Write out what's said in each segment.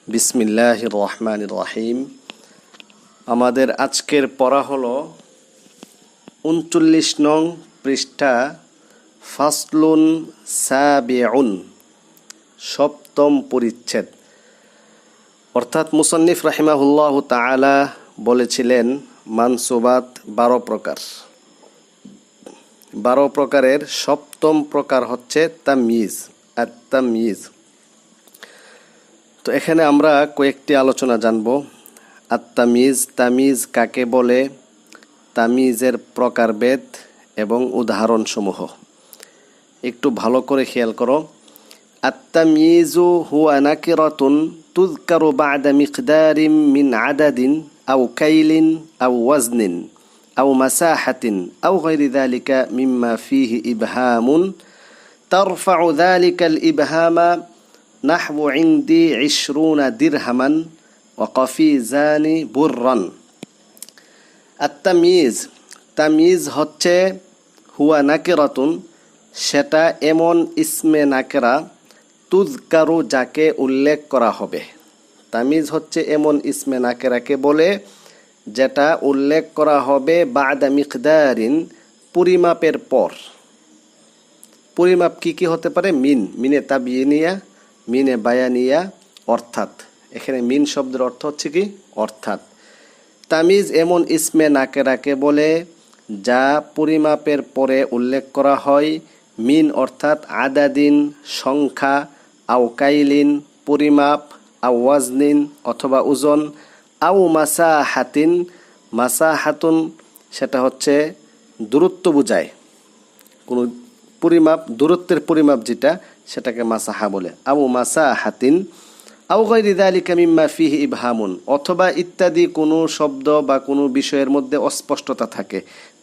বিসমিল্লাহির রহমানির রহিম। আমাদের আজকের পড়া হলো ৩৯ নং পৃষ্ঠা, ফাসলুন সাবিউন, সপ্তম পরিচ্ছেদ। অর্থাৎ মুসান্নিফ রাহিমাহুল্লাহ তাআলা বলেছিলেন মানসুবাত ১২ প্রকার। ১২ প্রকারের সপ্তম প্রকার হচ্ছে তাময়িজ, আত-তাময়িজ। তো এখানে আমরা কয়েকটি আলোচনা জানব। আত-তাময়িজ, তামিজ কাকে বলে, তামিজের প্রকারভেদ এবং উদাহরণসমূহ একটু ভালো করে খেয়াল করো। আত-তাময়িজু হুয়া নাকিরাতুন তুযকারু বা'দা মিকদারিন মিন আদাদিন আও কাইলিন আও ওয়াজনিন আও মাসাহাতিন আও গায়রি যালিকা মিম্মা ফীহি ইবহামুন তারফা'ু যালিকাল ইবহামা নাহবু ইনদি ২০ দিরহামান ওয়া কফিজানি বুররান। আত-তাময়িজ, তাময়িজ হচ্ছে হুয়া নাকিরাতুন, সেটা এমন ইসমে নাকেরা, তুযকারু যাকে উল্লেখ করা হবে। তামিজ হচ্ছে এমন ইসমে নাকেরাকে বলে যেটা উল্লেখ করা হবে বা'দা মিকদারিন, পরিমাপের পর। পরিমাপ কি কি হতে পারে? মিনে তাবিয়িনিয়া, মিনে বায়ানিয়া, অর্থাৎ। এখানে মিন শব্দের অর্থ হচ্ছে কি? অর্থাৎ। তামিজ এমন ইসমে নাকেরাকে বলে যা পরিমাপের পরে উল্লেখ করা হয়। মিন অর্থাৎ আদাদিন, সংখ্যা, আও কাইলিন, পরিমাপ, আও ওয়াজনিন অথবা ওজন, আও মাসাহাতিন, মাসাহাতুন সেটা হচ্ছে দূরত্ব বোঝায়। কোনো পরিমাপ, দূরত্বের পরিমাপ যেটা, সেটাকে মাসাহা বলে। আও মাসাহাতিন আও গায়রি যালিকা মিম্মা ফীহি ইবহামুন, অথবা ইত্যাদি কোনো শব্দ বা কোনো বিষয়ের মধ্যে অস্পষ্টতা থাকে।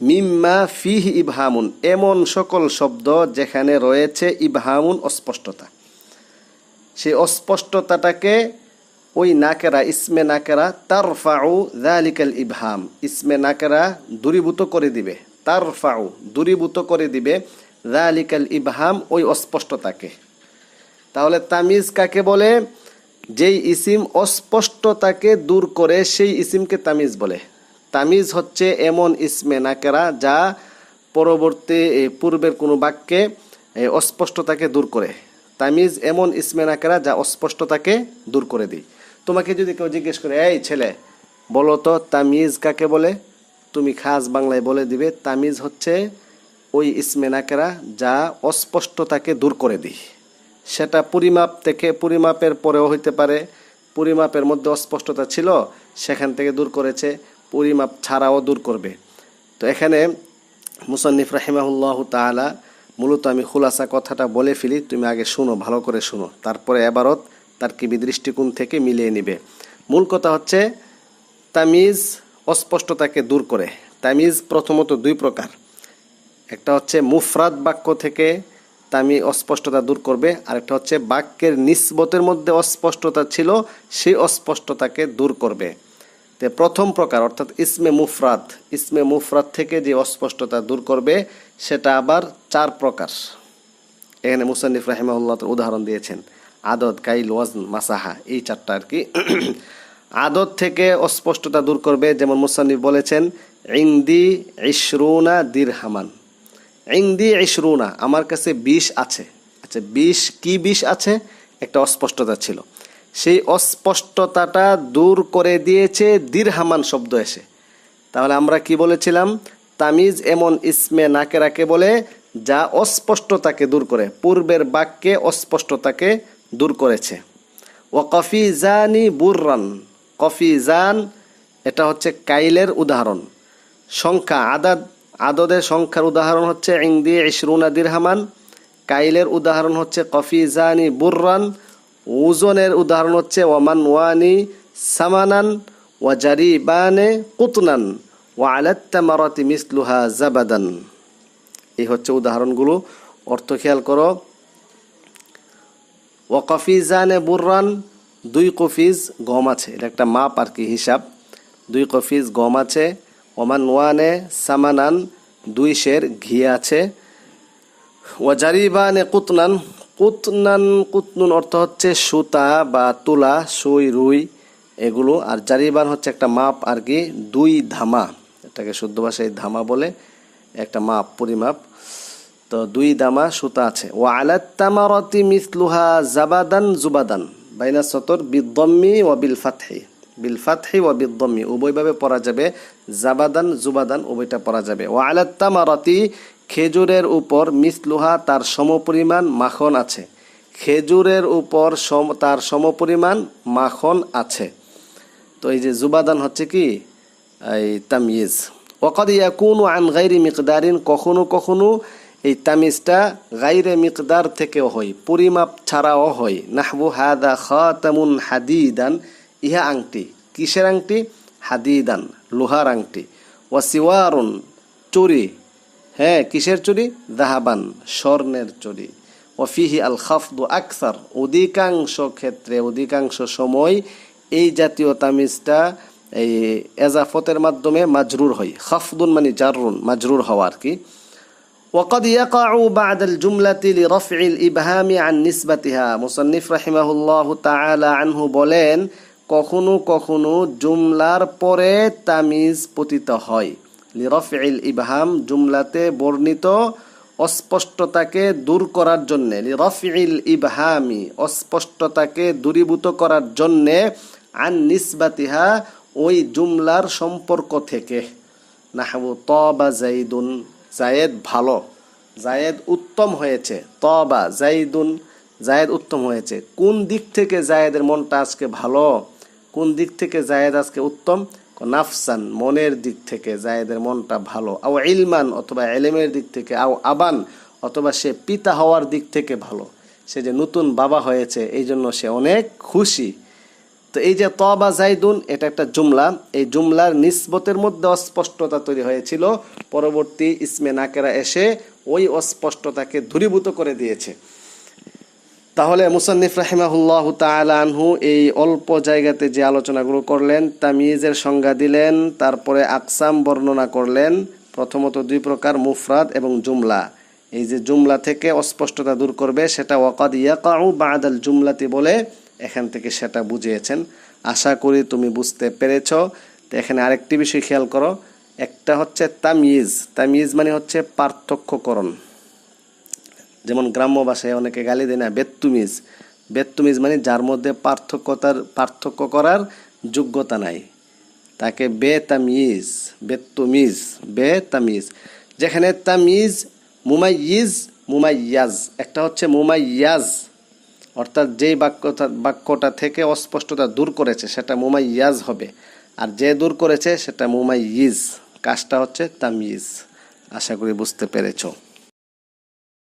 মিম্মা ফীহি ইবহামুন, এমন সকল শব্দ যেখানে রয়েছে ইবহামুন, অস্পষ্টতা। সেই অস্পষ্টতাটাকে ওই নাকেরা, ইসমে নাকেরা, তারফাউ যালিকাল ইবহাম, ইসমে নাকেরা দূরীভূত করে দিবে। তারফাউ, দূরীভূত করে দিবে, যালিকাল ইবহাম, ওই অস্পষ্টতাকে। তাহলে তামিজ কাকে বলে? যেই ইসিম অস্পষ্টতাকে দূর করে সেই ইসিমকে তামিজ বলে। তামিজ হচ্ছে এমন ইসমে নাকেরা যা পূর্বের কোনো বাক্যে অস্পষ্টতাকে দূর করে। তামিজ এমন ইসমে নাকেরা যা অস্পষ্টতাকে দূর করে দিই। তোমাকে যদি কেউ জিজ্ঞেস করে, এই ছেলে বলো তো তামিজ কাকে বলে, তুমি খাস বাংলায় বলে দিবে তামিজ হচ্ছে ওই ইসমে নাকেরা যা অস্পষ্টতাকে দূর করে দিই। সেটা পরিমাপ থেকে, পরিমাপের পরেও হইতে পারে, পরিমাপের মধ্যে অস্পষ্টতা ছিল সেখান থেকে দূর করেছে, পরিমাপ ছাড়াও দূর করবে। তো এখানে মুসান্নিফ রাহিমাহুল্লাহু তাআলা, মূলত আমি খুলাসা কথাটা বলে ফেলি, তুমি আগে শুনো, ভালো করে শুনো, তারপরে এবারত তারকিবি দৃষ্টিকোণ থেকে মিলিয়ে নিবে। মূল কথা হচ্ছে তামিজ অস্পষ্টতাকে দূর করে। তামিজ প্রথমত দুই প্রকার। একটা হচ্ছে মুফরাদ বাক্য থেকে অস্পষ্টতা দূর করবে, আরেকটা হচ্ছে বাক্যের নিসবতের মধ্যে অস্পষ্টতা ছিল সেই অস্পষ্টতাকে দূর করবে। তো প্রথম প্রকার অর্থাৎ ইসমে মুফরাদ, ইসমে মুফরাদ থেকে যে অস্পষ্টতা দূর করবে সেটা আবার ৪ প্রকার। এখানে মুসান্নিফ রাহিমাহুল্লাহ উদাহরণ দিয়েছেন আদদ, কাইল, ওয়াজন, মাসাহা, এই ৪টা আর কি। আদদ থেকে অস্পষ্টতা দূর করবে, যেমন মুসান্নিফ বলেছেন ইনদি ২০ দিরহামান। ইনদি ২০, আমার কাছে ২০ আছে। আচ্ছা ২০ কি ২০ আছে? একটা অস্পষ্টতা ছিল, সেই অস্পষ্টতাটা দূর করে দিয়েছে দিরহামান শব্দ এসে। তাহলে আমরা কি বলেছিলাম? তামিজ এমন ইসমে নাকেরাকে বলে যা অস্পষ্টতাকে দূর করে, পূর্বের বাক্যে অস্পষ্টতাকে দূর করেছে। ওয়া কফিজানি বুররান, কফিজান এটা হচ্ছে কাইলের উদাহরণ। সংখ্যা, আদদের সংখ্যার উদাহরণ হচ্ছে ইনদি ২০ দিরহামান। কাইলের উদাহরণ হচ্ছে কফিজানি বুররান। ওজনের উদাহরণ হচ্ছে ওয়ামান ওয়ানি সামানান ওয়া জারিবানে কুতনান ওয়া আলাত তামারাতি মিসলুহা জাবাদান। এই হচ্ছে উদাহরণগুলো, অর্থ খেয়াল করো। ওয়া কফিজানে বুররান, ২ কফিজ গম আছে, এটা একটা মাপ আর কি, হিসাব। ২ কফিজ গম আছে। ওমান ওয়ানে সামানান, ২ সের ঘি আছে। ওয়া জারিবানে কুতনান, কুতনান, কুতনুন অর্থ হচ্ছে সুতা বা তুলা, সুই, রুই এগুলো। আর জারিবান হচ্ছে একটা মাপ আর কি, 2 ধামা, এটাকে শুদ্ধ ভাষায় ধামা বলে, একটা মাপ, পরিমাপ। তো 2 দামা সুতা আছে। ওয়া আলাত তামারাতি মিসলুহা জাবাদান জুবাদান, বাইনা সতর বিদ্দম্মি ওয়া বিল ফাতহি, বিল ফাতহি ওয়া বিদ্দম্মি উভয়ভাবে পড়া যাবে, জাবাদান জুবাদান উভয়টা পড়া যাবে। ওয়া আলাত তামারাতি, খেজুরের উপর, মিসলুহা তার সমপরিমাণ, মাখন আছে, খেজুরের উপর তার সমপরিমাণ মাখন আছে। তো এই যে জুবাদান হচ্ছে কি এই তামিজ। ওয়াকাদ ইয়াকুনু আন গায়রি মিকদারিন, কখনো কখনো এই তামিজটা গায়রে মিকদার থেকেও হয়, পরিমাপ ছাড়াও হয়। নাহবু হাদা খাতামুন হাদিদান, ইহা আংটি, কিসের আংটি? হাদিদান, লোহার আংটি। ওয়া সিওয়ারুন, চুরি, হ্যাঁ কিসের চুরি? দাহাবান, স্বর্ণের চুরি। ওয়াফিহি আল খাফদু আকসার, অধিকাংশ ক্ষেত্রে, অধিকাংশ সময় এই জাতীয় তামিজটা এই এজাফতের মাধ্যমে মাজরুর হয়। খাফদুন মানে জাররুন, মাজরুর হওয়া আর কি। ওয়াকাদ ইয়াকাউ বা'দাল জুমলাতি লিরাফইল ইবহামি আন নিসবাতিহা, মুসান্নিফ রাহিমাহুল্লাহু তাআলা আনহু বলেন, কখনো কখনো জুমলার পরে তামিজ পতিত হয়। লিরাফইল ইবহাম, জুমলাতে বর্ণিত অস্পষ্টতাকে দূর করার জন্যে, লিরাফইল ইবহামি অস্পষ্টতাকে দূরীভূত করার জন্যে, আন নিসবাতিহা ওই জুমলার সম্পর্ক থেকে। নাহবু তাবা জাইদুন, জায়েদ ভালো, জায়েদ উত্তম হয়েছে। তাবা জাইদুন, জায়েদ উত্তম হয়েছে। কোন দিক থেকে জায়েদের মনটা আজকে ভালো? কোন দিক থেকে জায়েদ আজকে উত্তম? নাফসান, মনের দিক থেকে জায়েদের মনটা ভালো। আও ইলমান, অথবা ইলমের দিক থেকে। আও আবান, অথবা সে পিতা হওয়ার দিক থেকে ভালো, সে যে নতুন বাবা হয়েছে এই জন্য সে অনেক খুশি। তো এই যে তাবা জাইদুন, এটা একটা জুমলা, এই জুমলার নিসবতের মধ্যে অস্পষ্টতা তৈরি হয়েছিল, পরবর্তী ইসমে নাকেরা এসে ওই অস্পষ্টতাকে দূরীভূত করে দিয়েছে। তাহলে মুসান্নিফ রাহিমাহুল্লাহু তাআলা আনহু এই অল্প জায়গাতে যে আলোচনাগুলো করলেন, তামিজের সংজ্ঞা দিলেন, তারপরে আকসাম বর্ণনা করলেন। প্রথমত 2 প্রকার, মুফরাদ এবং জুমলা। এই যে জুমলা থেকে অস্পষ্টতা দূর করবে সেটা ওয়াকাদ ইয়াকাউ বা'দাল জুমলাতি বলে, এখান থেকে সেটা বুঝিয়েছেন। আশা করি তুমি বুঝতে পেরেছ। তো এখানে আরেকটি বিষয় খেয়াল করো, একটা হচ্ছে তামিজ। তামিজ মানে হচ্ছে পার্থক্যকরণ। যেমন গ্রাম্য ভাষায় অনেকে গালি দেয় না, বেত্তুমিজ। বেত্তুমিজ মানে যার মধ্যে পার্থক্য করার যোগ্যতা নাই, তাকে বেতামিজ, বেত্তুমিজ, বেতামিজ। যেখানে তামিজ, মুমাইয়িজ, মুমাইয়াজ। একটা হচ্ছে মুমাইয়াজ, অর্থাৎ যেই বাক্যটা থেকে অস্পষ্টতা দূর করেছে সেটা মুমাইয়াজ হবে, আর যে দূর করেছে সেটা মুমাইয়িজ। কাজটা হচ্ছে তামিজ। আশা করি বুঝতে পেরেছো।